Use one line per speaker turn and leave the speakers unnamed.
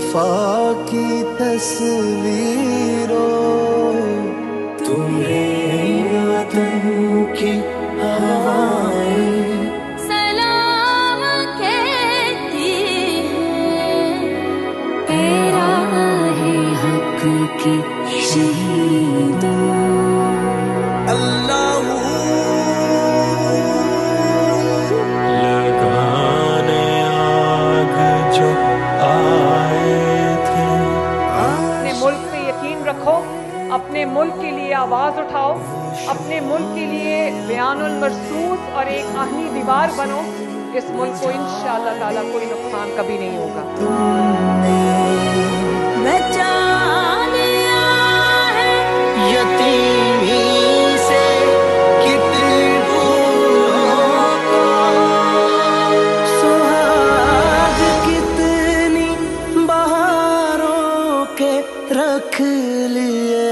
वफा की तस्वीरों, तुम्हें वतन की हवाएं
सलाम कहती है, तेरा है हक की शहीदों।
अल्लाह लगाने आग जो आए थे।
अपने मुल्क पे यकीन रखो, अपने मुल्क के लिए आवाज उठाओ, अपने मुल्क के लिए बयानुल मरसूस और एक आहनी दीवार बनो। इस मुल्क को इंशाअल्लाह ताला कोई नुकसान कभी नहीं होगा।
बचा लिया है
यतीमी से कितनी भूलों को, सुहाग कितनी बहारों के रख लिए